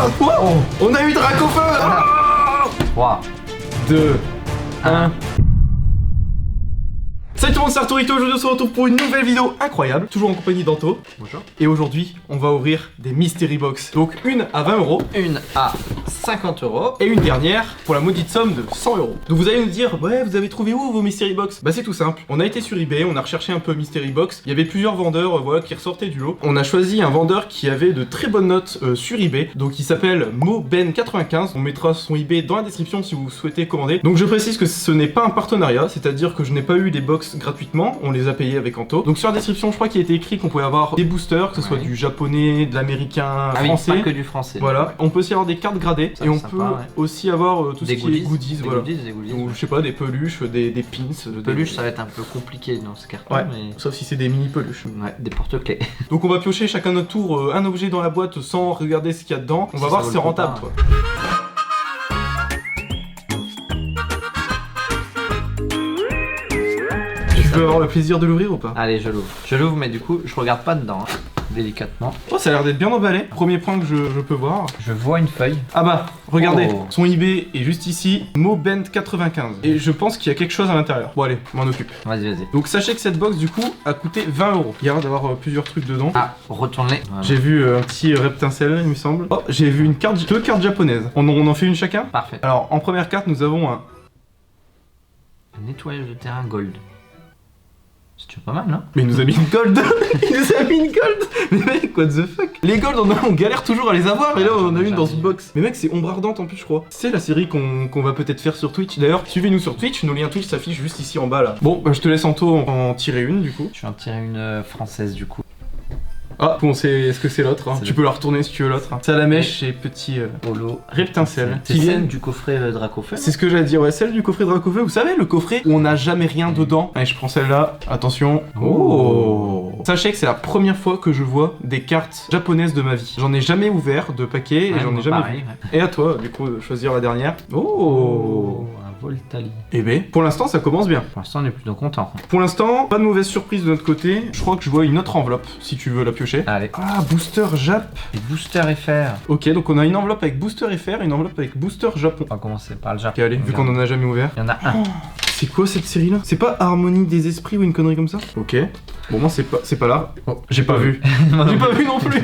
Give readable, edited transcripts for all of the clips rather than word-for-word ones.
Wow. On a eu Dracofeu. 3, 2, 1. 1. Salut tout le monde, c'est Arturito, aujourd'hui on se retrouve pour une nouvelle vidéo incroyable, toujours en compagnie d'Anto. Bonjour. Et aujourd'hui, on va ouvrir des Mystery Box. Donc une à 20 €. Une à 50 € Et une dernière pour la maudite somme de 100 €. Donc vous allez nous dire, ouais, vous avez trouvé où vos Mystery Box? Bah c'est tout simple, on a été sur eBay, on a recherché un peu Mystery Box. Il y avait plusieurs vendeurs voilà, qui ressortaient du lot. On a choisi un vendeur qui avait de très bonnes notes sur eBay. Donc il s'appelle MoBen95. On mettra son eBay dans la description si vous souhaitez commander. Donc je précise que ce n'est pas un partenariat, c'est-à-dire que je n'ai pas eu des box gratuitement, on les a payés avec Anto. Donc sur la description, je crois qu'il a été écrit qu'on pouvait avoir des boosters, que ce soit du japonais, de l'américain, français. Oui, pas que du français. Voilà, on peut aussi avoir des cartes gradées et on peut aussi avoir tout des ce qui est goodies, des voilà. goodies. Donc, je sais pas, des peluches, des pins. Des peluches, ça va être un peu compliqué dans ce carton, ouais, mais... sauf si c'est des mini peluches. Ouais, des porte-clés. Donc on va piocher chacun notre tour un objet dans la boîte sans regarder ce qu'il y a dedans. On va voir si c'est rentable, quoi. Tu veux avoir le plaisir de l'ouvrir ou pas? Allez, je l'ouvre. Je l'ouvre, mais du coup, je regarde pas dedans, hein, délicatement. Oh, ça a l'air d'être bien emballé. Premier point que je peux voir. Je vois une feuille. Ah bah, regardez, Oh. son eBay est juste ici, MoBen95. Et je pense qu'il y a quelque chose à l'intérieur. Bon allez, je m'en occupe. Vas-y. Donc sachez que cette box du coup a coûté 20 €. Il y a l'air d'avoir plusieurs trucs dedans. Ah, retourne-les. Voilà. J'ai vu un petit reptincelle, il me semble. Oh, j'ai vu deux cartes japonaises. On en fait une chacun? Parfait. Alors, en première carte, nous avons un... Nettoyage de terrain gold. C'est pas mal, non? Mais il nous a mis une gold. Il nous a mis une gold. Mais mec, what the fuck? Les gold, on galère toujours à les avoir. Et là, on en a une dans une box. Mais mec, c'est ombre ardente en plus, je crois. C'est la série qu'on va peut-être faire sur Twitch. D'ailleurs, suivez-nous sur Twitch. Nos liens Twitch s'affichent juste ici en bas, là. Bon, bah, je te laisse Anto en tirer une, du coup. Je vais en tirer une française, du coup. Ah, bon, est-ce que c'est l'autre hein? Tu peux la retourner si tu veux l'autre. Hein. C'est à la mèche et petit holo reptincelle. C'est celle du coffret Dracofeu. C'est ce que j'allais dire, ouais, celle du coffret Dracofeu. Vous savez, le coffret où on n'a jamais rien dedans. Allez, je prends celle-là. Attention. Oh. Sachez que c'est la première fois que je vois des cartes japonaises de ma vie. J'en ai jamais ouvert de paquet et j'en ai jamais vu. Et à toi, du coup, de choisir la dernière. Oh. Voltali. Eh ben, pour l'instant, ça commence bien. Pour l'instant, on est plutôt content. Pour l'instant, pas de mauvaise surprise de notre côté. Je crois que je vois une autre enveloppe, si tu veux la piocher. Allez. Ah, booster Jap. Et booster FR. Ok, donc on a une enveloppe avec booster FR et une enveloppe avec booster Japon. On va commencer par le Japon. Ok, allez, vu qu'on en a jamais ouvert. Il y en a un. Oh, c'est quoi cette série-là? C'est pas Harmonie des Esprits ou une connerie comme ça? Ok. Bon, moi, c'est pas là. Oh, j'ai pas vu. J'ai pas vu non plus.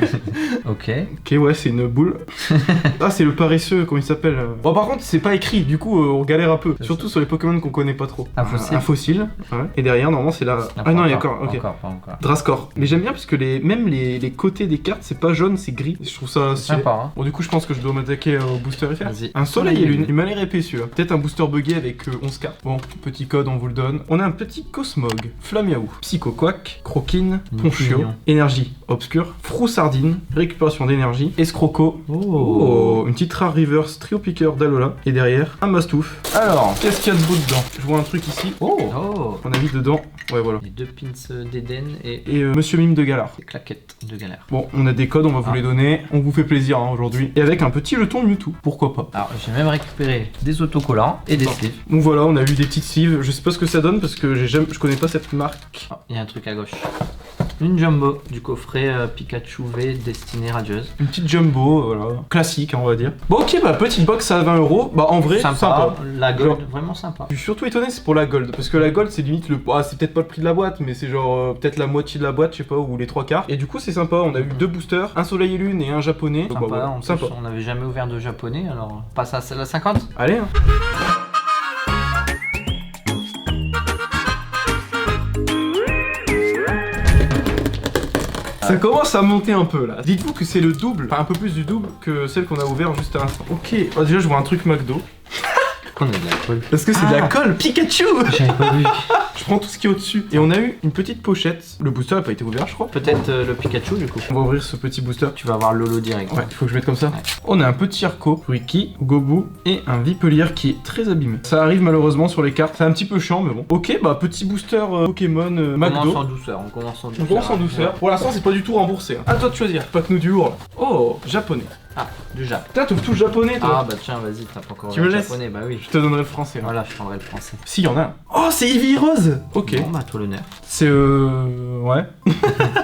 Ok. Ok, ouais, c'est une boule. Ah, c'est le paresseux, comment il s'appelle? Bon, par contre, c'est pas écrit, du coup, on galère un peu. Surtout sur les Pokémon qu'on connaît pas trop. Un fossile. Un fossile, ouais. Et derrière, normalement, c'est la... Ah non, il y a encore, ok. Pas encore. Drascore. Mais j'aime bien parce que même les côtés des cartes, c'est pas jaune, c'est gris. Je trouve ça stylé. Sympa, hein. Bon, du coup, je pense que je dois m'attaquer au booster FR. Vas-y. Un soleil et lune. Il m'a l'air épais celui-là. Peut-être un booster buggé avec 11 cartes. Bon, petit code, on vous le donne. On a un petit Cosmog, Flamiaou, Psycho Quack, Croquine, Ponchio, énergie obscure, Froussardine, récupération d'énergie, Escroco, une petite rare reverse trio piqueur d'Alola, et derrière un Mastouf. Alors, qu'est-ce qu'il y a de beau dedans? Je vois un truc ici. On a mis dedans, ouais voilà. Les deux pins d'Eden et Monsieur Mime de Galar. les claquettes de galère. Bon, on a des codes, on va vous les donner. On vous fait plaisir hein, aujourd'hui. Et avec un petit jeton Mewtwo, pourquoi pas. Alors, j'ai même récupéré des autocollants et des sleeves. Donc voilà, on a eu des petites sleeves. Je sais pas ce que ça donne parce que je connais pas cette marque. Oh, il y a un truc à gauche. Une jumbo du coffret Pikachu V destinée radieuse. Une petite jumbo, voilà. Classique, hein, on va dire. Bon, ok, bah petite box à 20 €. Bah en vrai, sympa. La gold, genre, vraiment sympa. Je suis surtout étonné, c'est pour la gold. Parce que la gold, c'est limite le. Ah, c'est peut-être pas le prix de la boîte, mais c'est genre peut-être la moitié de la boîte, je sais pas, ou les 3/4. Et du coup, c'est sympa. On a eu deux boosters, un soleil et lune et un japonais. Sympa, donc, bah, voilà. en plus, Sympa. on n'avait jamais ouvert de japonais, alors on passe à celle à 50. Allez, hein. Ça commence à monter un peu là. Dites-vous que c'est le double, enfin un peu plus du double que celle qu'on a ouvert juste à l'instant. Ok, oh, déjà je vois un truc McDo. On a de la colle. Parce que c'est de la colle Pikachu. J'avais pas vu. Je prends tout ce qui est au-dessus. Et on a eu une petite pochette. Le booster n'a pas été ouvert, je crois. Peut-être le Pikachu du coup. On va ouvrir ce petit booster. Tu vas avoir Lolo direct. Ouais, il faut que je mette comme ça. Ouais. On a un petit Arco, Ruiki, Gobu et un Vipelier qui est très abîmé. Ça arrive malheureusement sur les cartes. C'est un petit peu chiant, mais bon. Ok, bah petit booster Pokémon McDo. On commence en douceur. On commence en douceur. On commence en douceur. Pour l'instant, c'est pas du tout remboursé. Hein. À toi de choisir. Pas que nous du lourd. Oh, japonais. Ah, du Jap. Putain, t'ouvres tout le japonais, toi. Ah bah tiens, vas-y, t'as pas encore Tu me le laisses japonais, bah oui. Je te donnerai le français. Là. Voilà, je prendrai le français. Si, y en a un. Oh, c'est Eevee Rose. Ok. Bon, bah toi l'honneur. C'est ouais.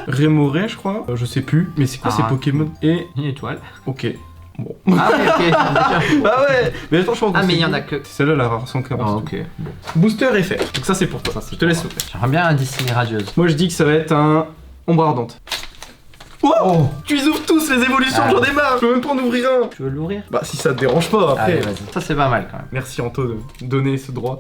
Rémoré, je crois. Je sais plus. Mais c'est quoi ces Pokémon? Et Une étoile. ok. Bon, Ah oui, ok. D'accord. Ah ouais. Mais attends, je pense que Ah mais c'est il y en bon. a que. C'est celle-là la rare 140. Oh, ok. Bon. Booster FR. Donc ça c'est pour toi. Ça, c'est je te laisse pour moi. ouvrir. J'aimerais bien un Destiny radieuse. Moi je dis que ça va être un ombre ardente. Oh, Oh. Tu les ouvres tous les évolutions, Ah. j'en ai marre. Je peux même pas en ouvrir un. Tu veux l'ouvrir? Bah si ça te dérange pas après. Allez, vas-y. Ça c'est pas mal quand même. Merci Anto de donner ce droit.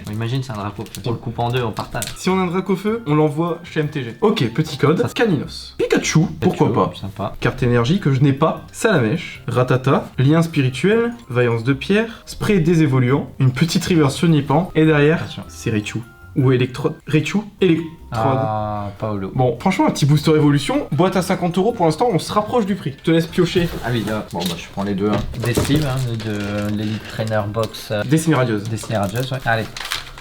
Bon, imagine c'est un drapeau. On le coupe en deux, on partage. Si on a un Dracofeu, on l'envoie chez MTG. Ok, petit code. Caninos. Pikachu, pourquoi pas. Sympa. Carte énergie que je n'ai pas. Salamèche. Ratata. Lien spirituel. Vaillance de pierre. Spray désévoluant. Une petite river sur Nipan. Et derrière, Attention. c'est Raichu. Ou Electrode. Raichu, Electrode. Ah, Paolo. Bon, franchement, un petit booster évolution. Boîte à 50 € pour l'instant, on se rapproche du prix. Je te laisse piocher. Ah oui, là. Bon bah je prends les deux. Hein. Des Steve, hein, de l'Elite Trainer Box Destiny Radieuse. Destiny radieuse, ouais. Allez.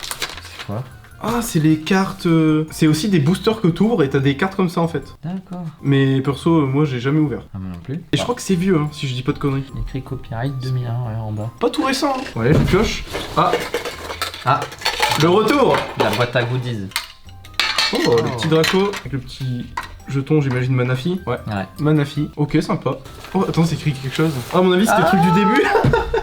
C'est quoi? Ah, c'est les cartes. C'est aussi des boosters que t'ouvres et t'as des cartes comme ça en fait. D'accord. Mais perso, moi j'ai jamais ouvert. Ah moi non plus. Et je crois que c'est vieux, hein, si je dis pas de conneries. Écrit copyright 2001 ouais, en bas. Pas tout récent. Hein. Ouais, je pioche. Ah, Ah, le retour. la boîte à goodies. Oh, le petit Draco avec le petit jeton, j'imagine Manafi. Ouais. Ouais. Manafi. Ok, sympa. Oh, attends, c'est écrit quelque chose. Ah, à mon avis, c'était le truc du début.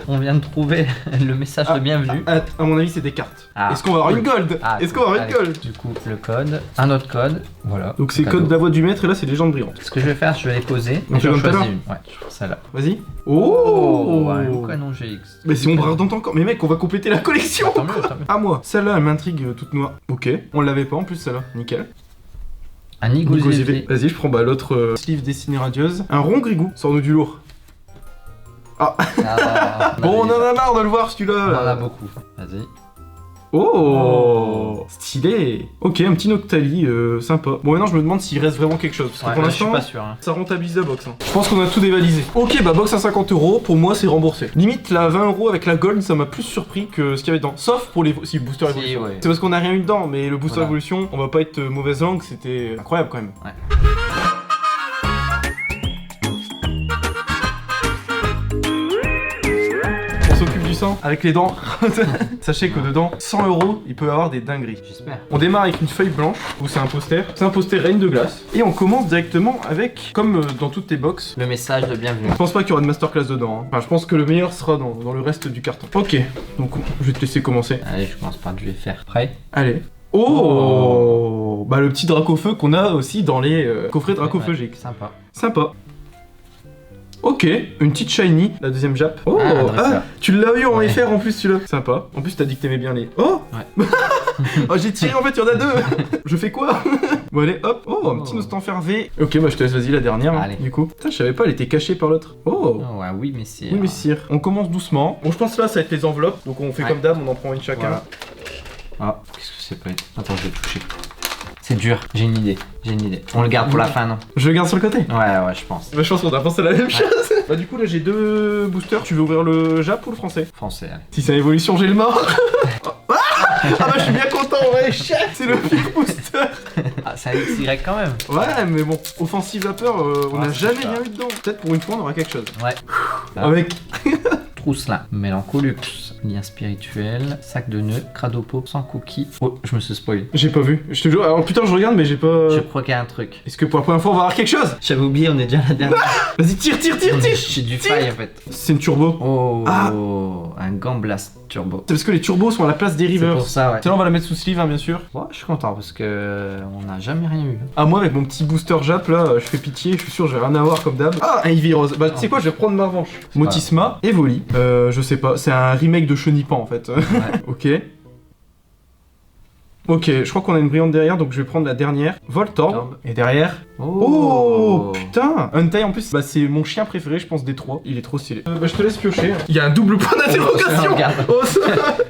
On vient de trouver le message de bienvenue. À mon avis, c'est des cartes. Ah. Est-ce qu'on va avoir une gold? Ah, Est-ce qu'on va avoir une allez. gold? Du coup, le code, un autre code, voilà. Donc c'est Cadeau. code de la voix du maître et là c'est légende brillante. Ce que je vais faire, je vais les poser. On Et fait je vais comme tout à choisir l'heure une. Ouais, je prends celle-là. Vas-y. Un canon GX. Mais c'est ombre ardente encore. Mais mec, on va compléter la collection. Tant mieux, tant mieux. À moi. Celle-là, elle m'intrigue toute noire. Ok. On l'avait pas en plus celle-là. Nickel. Un Nico Igozé. Zivé. Vas-y, je prends bah, l'autre sleeve Destiny Radieuse. Un rond grigou. Sors-nous du lourd. Ah. Bon, on en a marre de le voir On celui-là. en a là. beaucoup. Vas-y. Oh, stylé. Ok, un petit Noctali, sympa. Bon, maintenant je me demande s'il reste vraiment quelque chose. Parce que Ouais, pour là, je suis l'instant, pas sûr. Hein. ça rentabilise la box. Hein. Je pense qu'on a tout dévalisé. Ok, bah box à 50 €, pour moi c'est remboursé. Limite, la 20 € avec la gold, ça m'a plus surpris que ce qu'il y avait dedans. Sauf pour les si, booster Si, évolution. ouais. C'est parce qu'on a rien eu dedans, mais le booster Voilà. évolution, on va pas être mauvaise langue, c'était incroyable quand même. Ouais. On s'occupe du sang avec les dents. Sachez que dedans, 100 €, il peut y avoir des dingueries. J'espère. On démarre avec une feuille blanche, où c'est un poster. C'est un poster Reine de Glace. Et on commence directement avec, comme dans toutes tes box, Le message de bienvenue. je pense pas qu'il y aura de masterclass dedans. Hein. Enfin, je pense que le meilleur sera dans le reste du carton. Ok, donc je vais te laisser commencer. Allez, je commence par du FR. Prêt? Allez. Oh, bah le petit Dracofeu qu'on a aussi dans les coffrets Dracofeu Ouais, GX. sympa. Sympa. Ok, une petite shiny, la deuxième Jap. Oh, Ah, un dresseur. tu l'as eu en Ouais. FR en plus celui-là. Sympa. En plus t'as dit que t'aimais bien les. Oh Ouais. Oh, j'ai tiré en fait, il y en a deux. Je fais quoi? Bon allez, hop. Oh, un petit Nostan V. Ok, bah je te laisse, vas-y la dernière. Hein, Allez. du coup. Putain, je savais pas, elle était cachée par l'autre. Oh. Oh, ouais, oui, mais c'est. Oui, messire. On commence doucement. Bon, je pense là, ça va être les enveloppes. Donc on fait Ouais. comme d'hab, on en prend une chacun. Voilà. Ah, qu'est-ce que c'est pas. Attends, je vais toucher. C'est dur, j'ai une idée. J'ai une idée. On le garde pour la fin, non? Je le garde sur le côté. Ouais, je pense. Bah, je pense qu'on a pensé à la même chose. Bah, du coup, là, j'ai deux boosters. Tu veux ouvrir le Jap ou le français? Français, allez. Si c'est une évolution, j'ai le mort. Ah bah, je suis bien content, ouais, c'est le pire booster. Ah, ça XY quand même. Ouais, mais bon, offensive vapeur, on Ah, n'a c'est jamais ça. rien eu dedans. Peut-être pour une fois, on aura quelque chose. Ouais. Ah. Avec. Trousselin, Mélancolux, lien spirituel, sac de nœuds, Cradopo, sans cookies. Oh, je me suis spoilé. J'ai pas vu. Je te jure, alors putain, je regarde, mais j'ai pas. Je crois qu'il y a un truc. Est-ce que pour la première fois, on va avoir quelque chose? J'avais oublié, on est déjà à la dernière. Vas-y, tire. J'ai du faille en fait. C'est une turbo. Oh, Ah. un Gamblast Turbo. C'est parce que les turbos sont à la place des C'est rivers. pour ça, ouais. Sinon, on va la mettre sous sleeve, hein, bien sûr. Ouais, je suis content parce que on n'a jamais rien eu. Ah, moi, avec mon petit booster Jap, là, je fais pitié, je suis sûr, je vais rien avoir comme d'hab. Ah, un Eevee Rose. Bah, tu sais quoi, je vais prendre ma revanche. Motisma et Voli. Je sais pas, c'est un remake de Chenipan en fait. Ouais. Ok. Ok, je crois qu'on a une brillante derrière, donc je vais prendre la dernière. Voltorb. Voltorb. Et derrière. Oh, putain! Untie en plus, bah, c'est mon chien préféré, je pense, des trois. Il est trop stylé. Bah, je te laisse piocher. Il y a un double point d'interrogation! regarde. Oh, ça...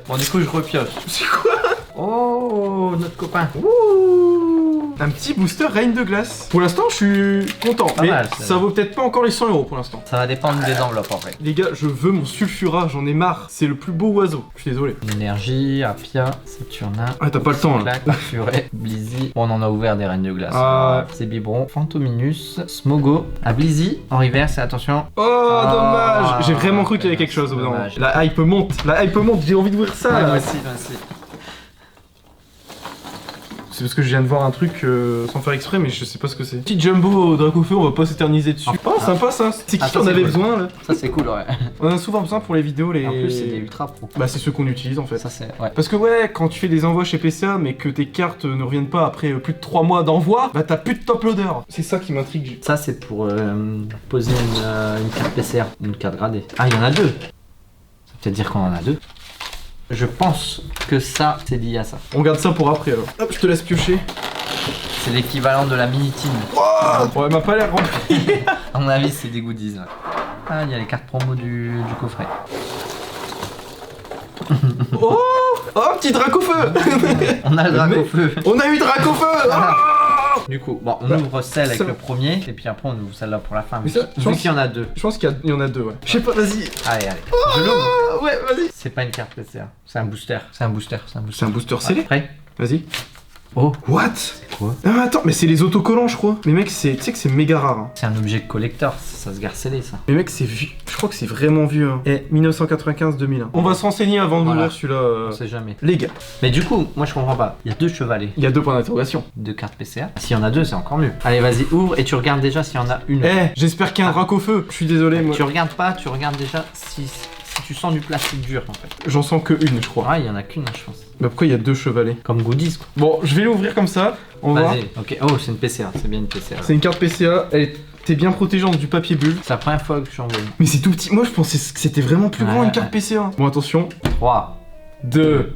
Bon, du coup, je repioche. C'est quoi? Oh, notre copain. Ouh. Un petit booster Reine de Glace. Pour l'instant, je suis content. Pas mais mal, ça vaut peut-être pas encore les 100 € pour l'instant. Ça va dépendre des enveloppes en fait. Les gars, je veux mon Sulfura, j'en ai marre. C'est le plus beau oiseau. Je suis désolé. Énergie, Apia, Saturnin. Ah, t'as pas le temps là. Clac, Furet, Blizzy. Bon, on en a ouvert des reines de glace. Ah. C'est Biberon, Fantominus, Smogo. À Blizzy, en reverse, et attention. Oh, Ah, dommage. J'ai vraiment cru qu'il y avait quelque chose au bout d'un moment. dommage. La hype monte. La hype monte. J'ai envie d'ouvrir ça. Ouais, là. moi aussi, moi aussi. C'est parce que je viens de voir un truc sans faire exprès, mais je sais pas ce que c'est. Petit Jumbo Dracofeu, on va pas s'éterniser dessus. Oh, sympa ça. C'est qui en avait besoin là? Ça c'est cool, ouais. On en a souvent besoin pour les vidéos, les. En plus, c'est des ultra pro. Bah, c'est ceux qu'on utilise en fait. Ça c'est. Ouais. Parce que ouais, quand tu fais des envois chez PCA mais que tes cartes ne reviennent pas après plus de 3 mois d'envoi, bah t'as plus de top loader. C'est ça qui m'intrigue. Ça c'est pour poser une carte PCR, une carte gradée. Ah, il y en a deux. Ça veut peut-être dire qu'on en a deux. Je pense que ça, c'est lié à ça. On garde ça pour après alors. Hop, je te laisse piocher. C'est l'équivalent de la mini-team. Ouais, elle m'a pas l'air remplie. À mon avis, c'est des goodies. Ouais. Ah, il y a les cartes promo du coffret. Oh, petit Dracofeu. On a le Dracofeu. On a eu Dracofeu. Du coup, bon, on ouvre celle avec le premier, et puis après on ouvre celle-là pour la fin. Mais ça, vu qu'il y en a deux. Je pense qu'il y en a deux, ouais. Je sais pas, vas-y. Allez. Je l'ouvre. Ouais, vas-y. C'est pas une carte PCR, c'est un booster. C'est un booster. C'est un booster scellé. Prêt? Vas-y. Oh. What? C'est quoi? Ah, attends, mais c'est les autocollants, je crois. Mais mec, tu sais que c'est méga rare. Hein. C'est un objet collector, ça se garde scellé ça. Mais mec, c'est vieux. Je crois que c'est vraiment vieux. Hein. Et 1995-2001. On va se renseigner avant d'ouvrir celui-là. On sait jamais. Les gars. Mais du coup, moi je comprends pas. Il y a deux chevalets. Il y a 2 points d'interrogation. 2 cartes PCA. S'il y en a deux, c'est encore mieux. Allez, vas-y, ouvre et tu regardes déjà s'il y en a une. J'espère qu'il y a un Dracofeu. Je suis désolé, moi. Tu regardes pas, tu regardes déjà si tu sens du plastique dur en fait. J'en sens que une, je crois. Ah, il y en a qu'une, je pense. Bah pourquoi il y a 2 chevalets? Comme goodies quoi. Bon, je vais l'ouvrir comme ça. On va voir. Vas-y, ok. Oh, c'est une PCA, c'est bien une PCA. C'est une carte PCA. T'es bien protégante du papier bulle. C'est la première fois que j'en vois. Mais c'est tout petit. Moi, je pensais que c'était vraiment plus grand une carte PCA. Bon, attention. 3, 2,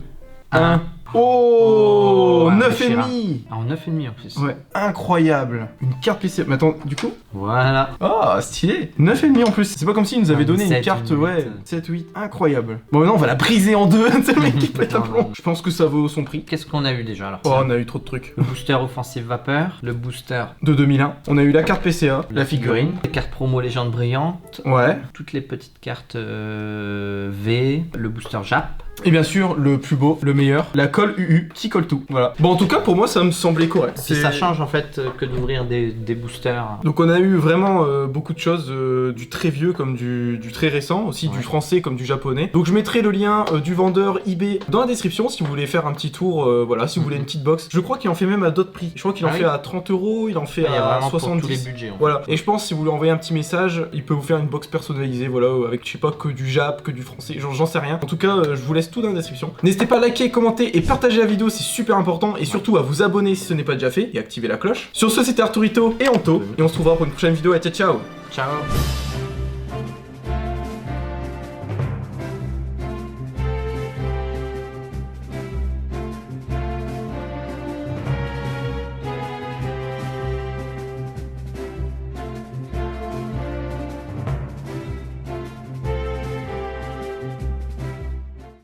1. Oh, 9,5. Ah, en 9,5 en plus. Ouais, incroyable. Une carte PCA. Mais attends, du coup. Voilà. Ah, stylé. 9,5 en plus. C'est pas comme s'ils nous avaient donné une 7, carte, 8. ouais. 7, 8. Incroyable. Bon, maintenant, on va la briser en deux. C'est le mec qui pète un Non, plomb. non. Je pense que ça vaut son prix. Qu'est-ce qu'on a eu déjà alors? Oh, on a eu trop de trucs. Le booster offensive vapeur, le booster, De 2001. On a eu la carte PCA, la figurine. les cartes promo légende brillante, Ouais. toutes les petites cartes V, le booster Jap. Et bien sûr, le plus beau, le meilleur, la colle UU qui colle tout. Voilà. Bon, en tout cas, pour moi, ça me semblait correct. Si ça change en fait que d'ouvrir des boosters. Donc on a eu vraiment beaucoup de choses, du très vieux comme du très récent, aussi du français comme du japonais. Donc je mettrai le lien du vendeur eBay dans la description si vous voulez faire un petit tour, voilà, si vous voulez une petite box. Je crois qu'il en fait même à d'autres prix. Je crois qu'il en fait à 30 €, il en fait à 70. Tous les budgets. Voilà. Et je pense si vous lui envoyez un petit message, il peut vous faire une box personnalisée, voilà, avec je sais pas que du Jap, que du français, j'en sais rien. En tout cas, je vous laisse tout dans la description. N'hésitez pas à liker, commenter et partager la vidéo, c'est super important. Et surtout à vous abonner si ce n'est pas déjà fait et activer la cloche. Sur ce, c'était Arturito et Anto. Et on se retrouvera pour une prochaine vidéo. Et ciao ciao. Ciao.